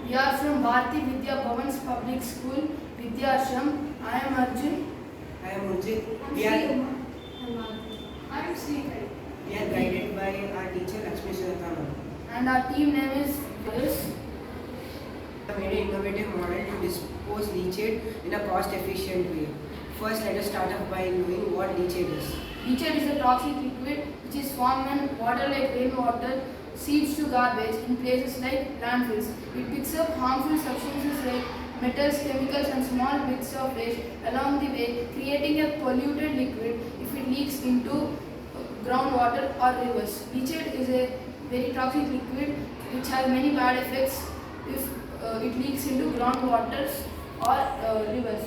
We are from Bharati Vidya Bhavan's Public School, Vidyashram. I am Arjun. I am Urjit. I am Sri. We are guided by our teacher Lakshmi Suratama. And our team name is this. We made an innovative model to dispose leachate in a cost-efficient way. First, let us start off by knowing what leachate is. Leachate is a toxic liquid which is formed when water like rainwater seeps to garbage in places like landfills. It picks up harmful substances like metals, chemicals and small bits of waste along the way, creating a polluted liquid if it leaks into groundwater or rivers. Leachate is a very toxic liquid which has many bad effects if it leaks into groundwaters or rivers.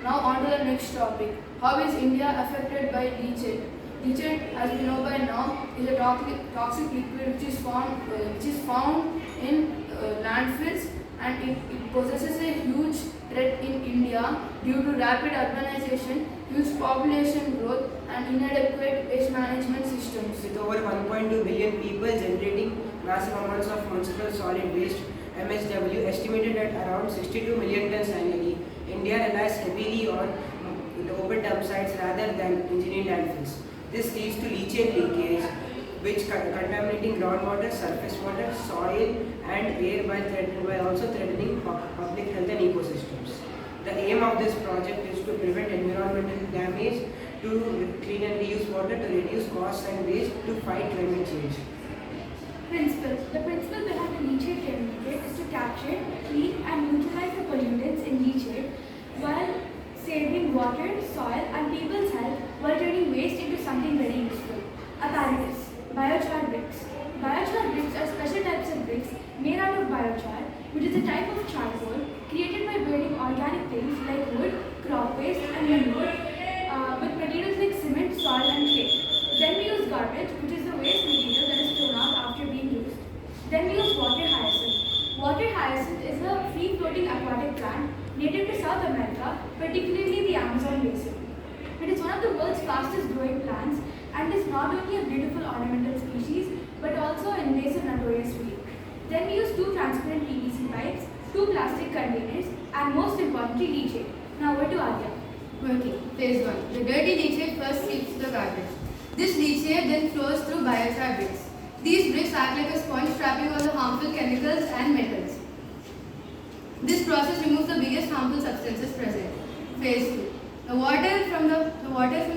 Now on to the next topic. How is India affected by leachate? Leachate, as we know by now, is a toxic liquid which is found in landfills, and it possesses a huge threat in India due to rapid urbanization, huge population growth and inadequate waste management systems. With over 1.2 billion people generating massive amounts of municipal solid waste, MSW estimated at around 62 million tons annually, India relies heavily on the open dump sites rather than engineered landfills. This leads to leachate leakage, which contaminating groundwater, surface water, soil and air by also threatening public health and ecosystems. The aim of this project is to prevent environmental damage, to clean and reuse water, to reduce costs and waste, to fight climate change. Principle. The principle behind the leachate chemical is to capture, clean and neutralize the pollutants in leachate while saving water, soil and people's health while turning waste into something very useful. Apparatus. Biochar bricks. Biochar bricks are special types of bricks made out of biochar, which is a type of charcoal created by burning organic things like wood, crop waste and manure with materials like cement, soil and clay. Then we use garbage, which is the waste material that is thrown out after being used. Then we use water hyacinth. Water hyacinth is a free-floating aquatic plant native to South America, particularly the Amazon basin. It is one of the world's fastest growing plants and is not only a beautiful ornamental species but also an invasive notorious weed. Then we use 2 transparent PVC pipes, 2 plastic containers and most importantly leachate. Now over to Adya. Okay, phase 1. The dirty leachate first seeps the garbage. This leachate then flows through biochar bricks. These bricks act like a sponge trapping all the harmful chemicals and metals. This process removes the biggest harmful substances present. Phase 2. The water from the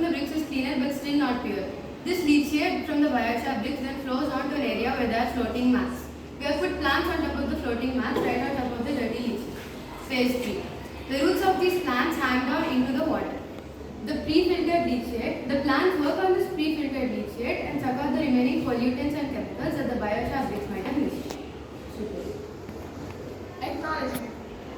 bricks is cleaner but still not pure. This leachate from the biochar bricks then flows onto an area where there are floating mats. We have put plants on top of the floating mats right on top of the dirty leachate. Phase 3. The roots of these plants hang down into the water. The plants work on this pre-filtered leachate and suck out the remaining pollutants and chemicals that the biochar bricks might have missed. Acknowledgement.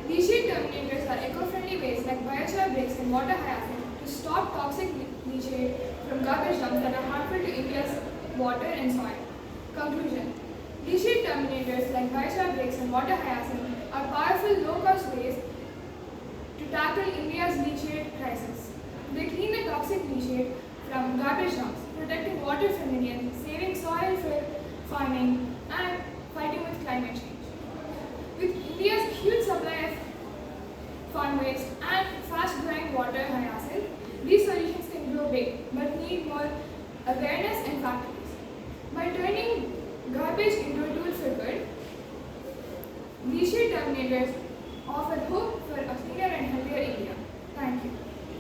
Leachate terminators are eco-friendly ways like biochar bricks and water hyacinth to stop toxic leachate from garbage dumps that are harmful to India's water and soil. Conclusion. Leachate terminators like biochar bricks and water hyacinth are powerful low-cost ways to tackle India's leachate crisis. They clean the toxic leachate from garbage dumps, protecting water from Indians, saving soil for farming, and fighting with climate change. With India's huge supply of farm waste and fast-growing water hyacinth, these solutions can grow big but need more awareness and factories. By turning garbage into a tool for good, leachate terminators offer hope for a cleaner and healthier India. Thank you.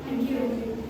Thank you.